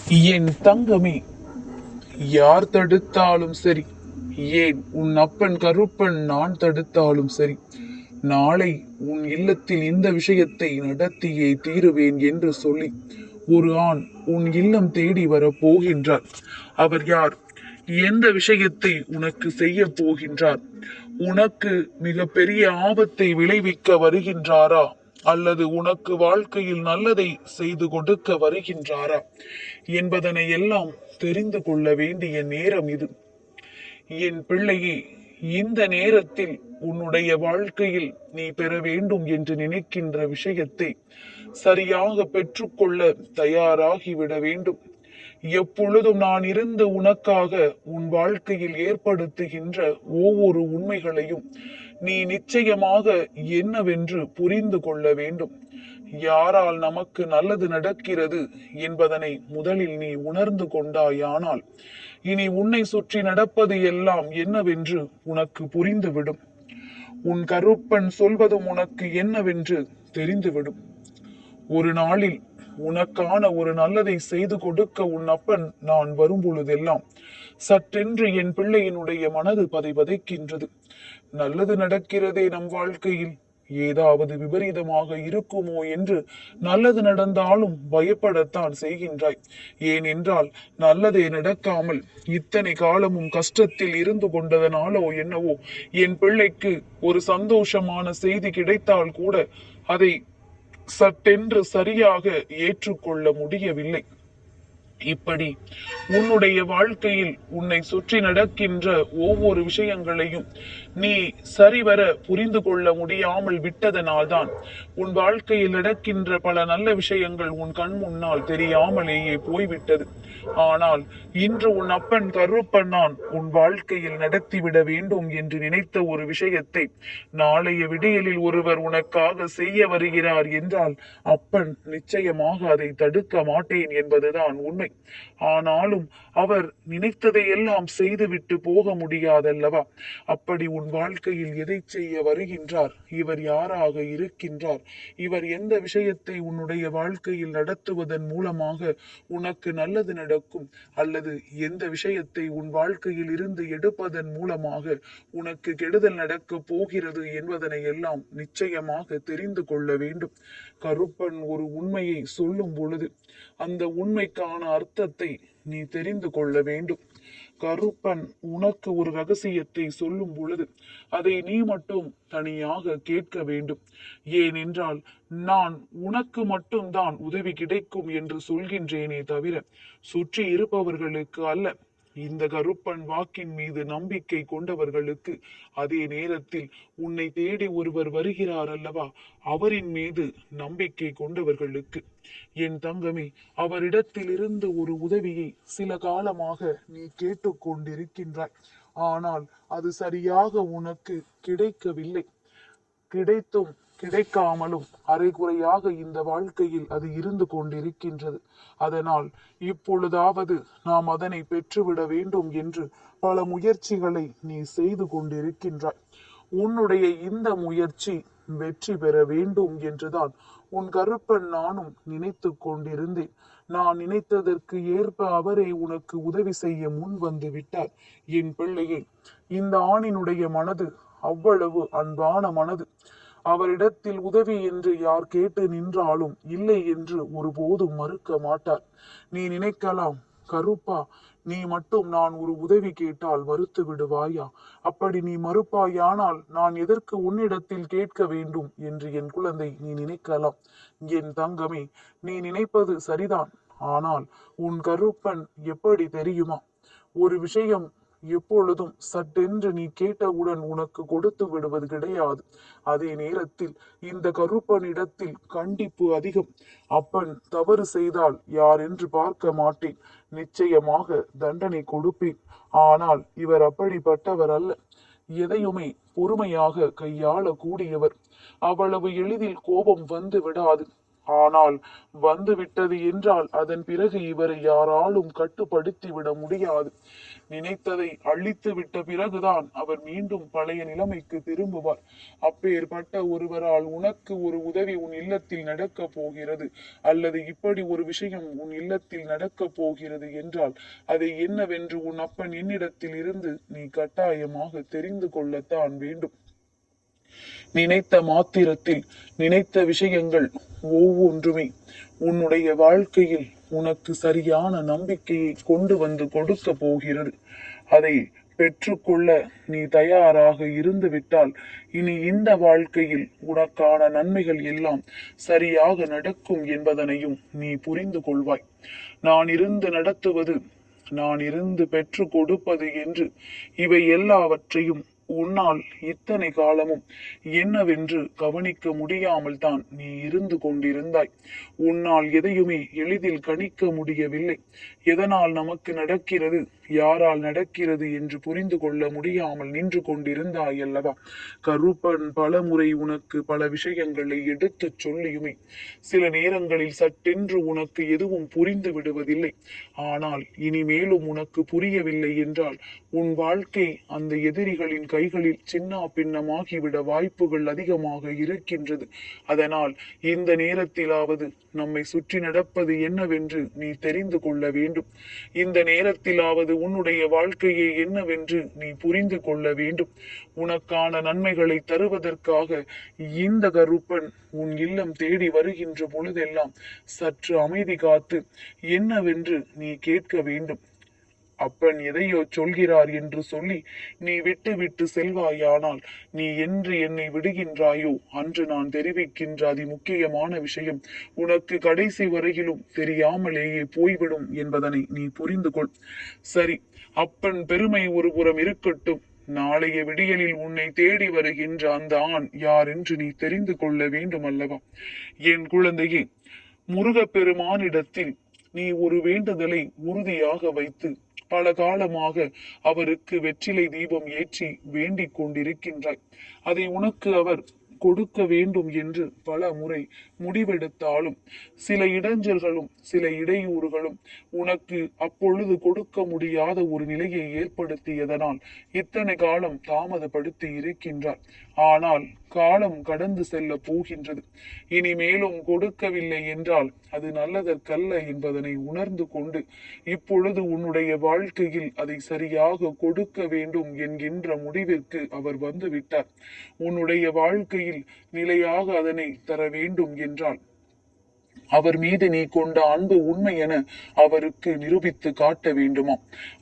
என் தங்கமே, யார் தடுத்தாலும் சரி, ஏன் உன் அப்பன் கருப்பன் நான் தடுத்தாலும் சரி, நாளை உன் இல்லத்தில் இந்த விஷயத்தை நடத்தியே தீருவேன் என்று சொல்லி ஒரு ஆண் உன் இல்லம் தேடி வரப் போகின்றார். அவர் யார்? எந்த விஷயத்தை உனக்கு செய்ய போகின்றார்? உனக்கு மிக பெரிய ஆபத்தை விளைவிக்க வருகின்றாரா, அல்லது உனக்கு வாழ்க்கையில் நல்லதை செய்து கொடுக்க வருகின்றாரா என்பதனை எல்லாம் தெரிந்து கொள்ள வேண்டிய நேரம் இது. என் பிள்ளையே, இந்த நேரத்தில் உன்னுடைய வாழ்க்கையில் நீ பெற வேண்டும் என்று நினைக்கின்ற விஷயத்தை சரியாக பெற்றுக்கொள்ள தயாராகிவிட வேண்டும். எப்பொழுதும் நான் இருந்து உனக்காக உன் வாழ்க்கையில் ஏற்படுத்துகின்ற ஒவ்வொரு உண்மைகளையும் நீ நிச்சயமாக என்னவென்று புரிந்து கொள்ள வேண்டும். யாரால் நமக்கு நல்லது நடக்கிறது என்பதனை முதலில் நீ உணர்ந்து கொண்டாயானால் இனி உன்னை சுற்றி நடப்பது எல்லாம் என்னவென்று உனக்கு புரிந்துவிடும். உன் கருப்பன் சொல்வதும் உனக்கு என்னவென்று தெரிந்துவிடும். ஒரு நாளில் உனக்கான ஒரு நல்லதை செய்து கொடுக்க உன் அப்பன் நான் வரும் பொழுதெல்லாம் சட்டென்று என் பிள்ளையினுடைய மனது பதைபதைக்கின்றது. நல்லது நடக்கிறதே நம் வாழ்க்கையில், ஏதாவது விபரீதமாக இருக்குமோ என்று நல்லது நடந்தாலும் பயப்படத்தான் செய்கின்றாய். ஏனென்றால் நல்லதே நடக்காமல் இத்தனை காலமும் கஷ்டத்தில் இருந்து கொண்டதனாலோ என்னவோ என் பிள்ளைக்கு ஒரு சந்தோஷமான செய்தி கிடைத்தால் கூட அதை சட்டென்று சரியாக ஏற்றுக்கொள்ள முடியவில்லை. இப்படி உன்னுடைய வாழ்க்கையில் உன்னை சுற்றி நடக்கின்ற ஒவ்வொரு விஷயங்களையும் நீ சரிவர புரிந்து கொள்ள முடியாமல் விட்டதனால்தான் உன் வாழ்க்கையில் நடக்கின்ற பல நல்ல விஷயங்கள் உன் கண் முன்னால் தெரியாமலேயே போய்விட்டது. ஆனால் இன்று உன் அப்பன் கருப்பன் நான் உன் வாழ்க்கையில் நடத்திவிட வேண்டும் என்று நினைத்த ஒரு விஷயத்தை நாளைய விடியலில் ஒருவர் உனக்காக செய்ய வருகிறார் என்றால் அப்பன் நிச்சயமாக அதை தடுக்க மாட்டேன் என்பதுதான் உண்மை. ஆனாலும் அவர் நினைத்ததை எல்லாம் செய்துவிட்டு போக முடியாதல்லவா? அப்படி உன் வாழ்க்கையில் எதை செய்ய வருகின்றார்? இவர் யாராக இருக்கின்றார்? இவர் எந்த விஷயத்தை உன்னுடைய வாழ்க்கையில் நடத்துவதன் மூலமாக உனக்கு நல்லது நடக்கும், அல்லது எந்த விஷயத்தை உன் வாழ்க்கையில் இருந்து எடுப்பதன் மூலமாக உனக்கு கெடுதல் நடக்கப் போகிறது என்பதனை எல்லாம் நிச்சயமாக தெரிந்து கொள்ள வேண்டும். கருப்பன் ஒரு உண்மையை சொல்லும் பொழுது அந்த உண்மைக்கான அர்த்தத்தை நீ தெரிந்து கொள்ள வேண்டும். கருப்பன் உனக்கு ஒரு ரகசியத்தை சொல்லும் பொழுது அதை நீ மட்டும் தனியாக கேட்க வேண்டும். ஏனென்றால் நான் உனக்கு மட்டும்தான் உதவி கிடைக்கும் என்று சொல்கின்றேனே தவிர சுற்றி இருப்பவர்களுக்கு அல்ல. இந்த கருப்பன் வாக்கின் மீது நம்பிக்கை கொண்டவர்களுக்கு, அதே நேரத்தில் உன்னை தேடி ஒருவர் வருகிறார் அல்லவா, அவரின் மீது நம்பிக்கை கொண்டவர்களுக்கு. என் தங்கமே, அவரிடத்திலிருந்து ஒரு உதவியை சில காலமாக நீ கேட்டுக்கொண்டிருக்கின்றாய். ஆனால் அது சரியாக உனக்கு கிடைக்கவில்லை. கிடைத்தும் கிடைக்காமலும் அரைகுறையாக இந்த வாழ்க்கையில் அது இருந்து கொண்டிருக்கின்றது. அதனால் இப்பொழுதாவது நாம் அதனை பெற்றுவிட வேண்டும் என்று பல முயற்சிகளை நீ செய்து கொண்டிருக்கின்றாய். உன்னுடைய இந்த முயற்சி வெற்றி பெற வேண்டும் என்றுதான் உன் கருப்பன் நானும் நினைத்து கொண்டிருந்தேன். நான் நினைத்ததற்கு ஏற்ப அவரே உனக்கு உதவி செய்ய முன் வந்து விட்டார். என் பிள்ளையே, இந்த ஆணினுடைய மனது அவ்வளவு அன்பான மனது. அவரிடத்தில் உதவி என்று யார் கேட்டு நின்றாலும் இல்லை என்று ஒருபோதும் மறுக்க மாட்டார். நீ நினைக்கலாம், கருப்பா, நீ மட்டும் நான் ஒரு உதவி கேட்டால் மறுத்து விடுவாயா? அப்படி நீ மறுப்பாயானால் நான் எதற்கு உன்னிடத்தில் கேட்க வேண்டும் என்று என் குழந்தை நீ நினைக்கலாம். என் தங்கமே, நீ நினைப்பது சரிதான். ஆனால் உன் கருப்பன் எப்படி தெரியுமா? ஒரு விஷயம் எப்பொழுதும் சட்டென்று நீ கேட்டவுடன் உனக்கு கொடுத்து விடுவது கிடையாது. அதே நேரத்தில் இந்த கருப்பனிடத்தில் கண்டிப்பு அதிகம். அப்பன் தவறு செய்தால் யார் என்று பார்க்க மாட்டேன், நிச்சயமாக தண்டனை கொடுப்பேன். ஆனால் இவர் அப்படிப்பட்டவர் அல்ல. எதையுமே பொறுமையாக கையாள கூடியவர். அவ்வளவு எளிதில் கோபம் வந்து விடாது. ஆனால் வந்துவிட்டது என்றால் அதன் பிறகு இவரை யாராலும் கட்டுப்படுத்தி விட முடியாது. நினைத்ததை அழித்து விட்ட பிறகுதான் அவர் மீண்டும் பழைய நிலைமைக்கு திரும்புவார். அப்பேற்பட்ட ஒருவரால் உனக்கு ஒரு உதவி உன் இல்லத்தில் நடக்கப் போகிறது, அல்லது இப்படி ஒரு விஷயம் உன் இல்லத்தில் நடக்கப் போகிறது என்றால் அதை என்னவென்று உன் அப்பன் என்னிடத்தில் இருந்து நீ கட்டாயமாக தெரிந்து கொள்ளத்தான் வேண்டும். நினைத்த மாத்திரத்தில் நினைத்த விஷயங்கள் ஒவ்வொன்றுமே உன்னுடைய வாழ்க்கையில் உனக்கு சரியான நம்பிக்கையை கொண்டு வந்து கொடுக்க போகிறது. அதை பெற்றுக்கொள்ள நீ தயாராக இருந்து விட்டால் இனி இந்த வாழ்க்கையில் உனக்கான நன்மைகள் எல்லாம் சரியாக நடக்கும் என்பதனையும் நீ புரிந்து கொள்வாய். நான் இருந்து நடத்துவது, நான் இருந்து பெற்று கொடுப்பது என்று இவை எல்லாவற்றையும் உன்னால் இத்தனை காலமும் என்னவென்று கவனிக்க முடியாமல் தான் நீ இருந்து கொண்டிருந்தாய். உன்னால் எதையுமே எளிதில் கணிக்க முடியவில்லை. எதனால் நமக்கு நடக்கிறது, யாரால் நடக்கிறது என்று புரிந்து கொள்ள முடியாமல் நின்று கொண்டிருந்தாய் அல்லவா? கருப்பன் பலமுறை உனக்கு பல விஷயங்களை எடுத்து சொல்லியுமே சில நேரங்களில் சட்டென்று உனக்கு எதுவும் புரிந்து விடுவதில்லை. ஆனால் இனிமேலும் உனக்கு புரியவில்லை என்றால் உன் வாழ்க்கை அந்த எதிரிகளின் கைகளில் சின்ன பின்னமாகிவிட வாய்ப்புகள் அதிகமாக இருக்கின்றது. அதனால் இந்த நேரத்திலாவது நம்மை சுற்றி நடப்பது என்னவென்று நீ தெரிந்து கொள்ள வேண்டும். இந்த நேரத்திலாவது உன்னுடைய வாழ்க்கையை என்னவென்று நீ புரிந்து கொள்ள வேண்டும். உனக்கான நன்மைகளை தருவதற்காக இந்த கருப்பன் உன் இல்லம் தேடி வருகின்ற பொழுதெல்லாம் சற்று அமைதி காத்து என்னவென்று நீ கேட்க வேண்டும். அப்பன் எதையோ சொல்கிறார் என்று சொல்லி நீ விட்டு விட்டு செல்வாயானால் நீ என்று என்னை விடுகின்றாயோ அன்று நான் தெரிவிக்கின்ற அதி முக்கியமான விஷயம் உனக்கு கடைசி வரையிலும் தெரியாமலேயே போய்விடும் என்பதனை நீ புரிந்து கொள். சரி, அப்பன் பெருமை ஒரு புறம் இருக்கட்டும். நாளைய விடியலில் உன்னை தேடி வருகின்ற அந்த ஆண் யார் என்று நீ தெரிந்து கொள்ள வேண்டும் அல்லவா? என் குழந்தையே, முருகப்பெருமானிடத்தில் நீ ஒரு வேண்டுதலை உறுதியாக வைத்து பல காலமாக அவருக்கு வெற்றிலை தீபம் ஏற்றி வேண்டிக் கொண்டிருக்கின்றாய். அதை உனக்கு அவர் கொடுக்க வேண்டும் என்று பல முறை முடிவெடுத்தாலும் சில இடைஞ்சல்களும் சில இடையூறுகளும் உனக்கு அப்பொழுது கொடுக்க முடியாத ஒரு நிலையை ஏற்படுத்தியதனால் இத்தனை காலம் தாமதப்படுத்தி இருக்கின்றார். ஆனால் காலம் கடந்து செல்ல போகின்றது. இனிமேலும் கொடுக்கவில்லை என்றால் அது நல்லதற்கல்ல என்பதனை உணர்ந்து கொண்டு இப்பொழுது உன்னுடைய வாழ்க்கையில் அதை சரியாக கொடுக்க வேண்டும் என்கின்ற முடிவிற்கு அவர் வந்துவிட்டார். உன்னுடைய வாழ்க்கையில் நிலையாக அதனை தர வேண்டும் என்றால் அவர் மீது நீ கொண்ட அன்பு உண்மை என அவருக்கு நிரூபித்து காட்ட வேண்டுமா?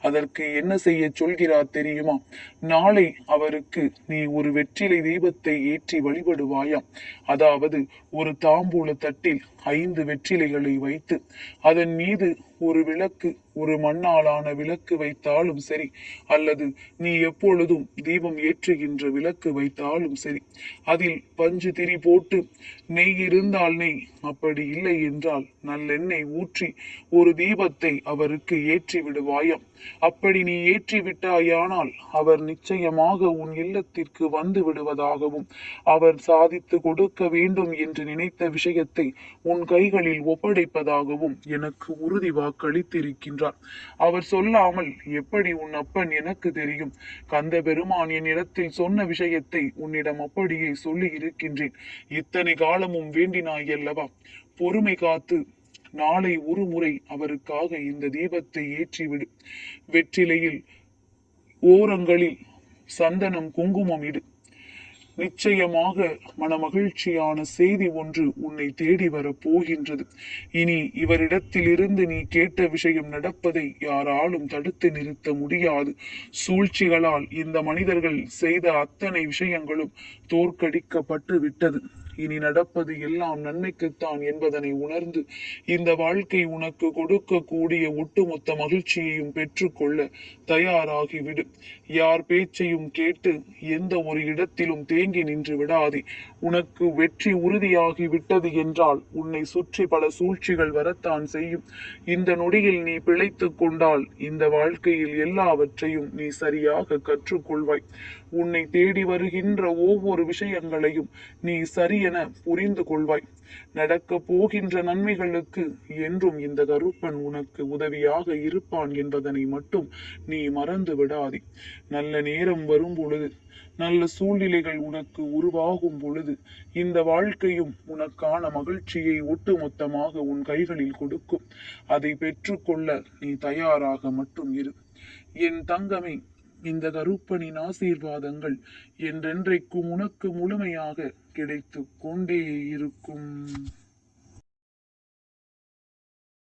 அதற்கு என்ன செய்ய சொல்கிறார் தெரியுமா? நாளை அவருக்கு நீ ஒரு வெற்றிலை தீபத்தை ஏற்றி வழிபடுவாயாம். அதாவது ஒரு தாம்பூல தட்டில் 5 வெற்றிலைகளை வைத்து அதன் மீது ஒரு விளக்கு, ஒரு மண்ணாலான விளக்கு வைத்தாலும் சரி, அல்லது நீ எப்பொழுதும் தீபம் ஏற்றுகின்ற விளக்கு வைத்தாலும் சரி, அதில் பஞ்சு திரி போட்டு நெய் இருந்தால் நெய், அப்படி இல்லை என்றால் நல்லெண்ணெய் ஊற்றி ஒரு தீபத்தை அவருக்கு ஏற்றி விடுவாயாம். அப்படி நீ ஏற்றி விட்டாயானால் அவர் நிச்சயமாக உன் இல்லத்திற்கு வந்து விடுவதாகவும் அவர் சாதித்து கொடுக்க வேண்டும் என்று நினைத்த விஷயத்தை உன் கைகளில் ஒப்படைப்பதாகவும் எனக்கு உறுதி வாக்களித்திருக்கின்றார். அவர் சொல்லாமல் எப்படி உன் அப்பன் எனக்கு தெரியும்? கந்த பெருமான் என்னிடத்தில் சொன்ன விஷயத்தை உன்னிடம் அப்படியே சொல்லி இருக்கின்றேன். இத்தனை காலமும் வேண்டினாய் அல்லவா? பொறுமை காத்து நாளை ஒரு முறை அவருக்காக இந்த தீபத்தை ஏற்றிவிடு. வெற்றிலையில் ஓரங்களில் சந்தனம் குங்குமம் இடு. நிச்சயமாக மனமகிழ்ச்சியான செய்தி ஒன்று உன்னை தேடி வர போகின்றது. இனி இவரிடத்திலிருந்து நீ கேட்ட விஷயம் நடப்பதை யாராலும் தடுத்து நிறுத்த முடியாது. சூழ்ச்சிகளால் இந்த மனிதர்கள் செய்த அத்தனை விஷயங்களும் தோற்கடிக்கப்பட்டு விட்டது. இனி நடப்பது எல்லாம் நன்மைக்குத்தான் என்பதனை உணர்ந்து இந்த வாழ்க்கை உனக்கு கொடுக்கக்கூடிய ஒட்டுமொத்த மகிழ்ச்சியையும் பெற்றுக்கொள்ள தயாராகிவிடு. யார் பேச்சையும் கேட்டு எந்த ஒரு இடத்திலும் தேங்கி நின்று விடாதே. உனக்கு வெற்றி உறுதியாகி விட்டது என்றால் உன்னை சுற்றி பல சூழ்ச்சிகள் வரத்தான் செய்யும். இந்த நொடியில் நீ பிழைத்துக் கொண்டால் இந்த வாழ்க்கையில் எல்லாவற்றையும் நீ சரியாக கற்றுக்கொள்வாய். உன்னை தேடி வருகின்ற ஒவ்வொரு விஷயங்களையும் நீ சரியாக என புரிந்து கொள்வாய். நடக்க போகின்ற நன்மைகளுக்கு என்றும் இந்த கருப்பன் உனக்கு உதவியாக இருப்பான் என்பதனை மட்டும் நீ மறந்து விடாதே. நல்ல நேரம் வரும் பொழுது, நல்ல சூழ்நிலைகள் உனக்கு உருவாகும் பொழுது இந்த வாழ்க்கையும் உனக்கான மகிழ்ச்சியை ஒட்டுமொத்தமாக உன் கைகளில் கொடுக்கும். அதை பெற்றுக்கொள்ள நீ தயாராக மட்டும் இரு. என் தங்கமே, இந்த கருப்பனின் ஆசீர்வாதங்கள் என்றென்றைக்கும் உனக்கு முழுமையாக கிடைத்து கொண்டே இருக்கும்.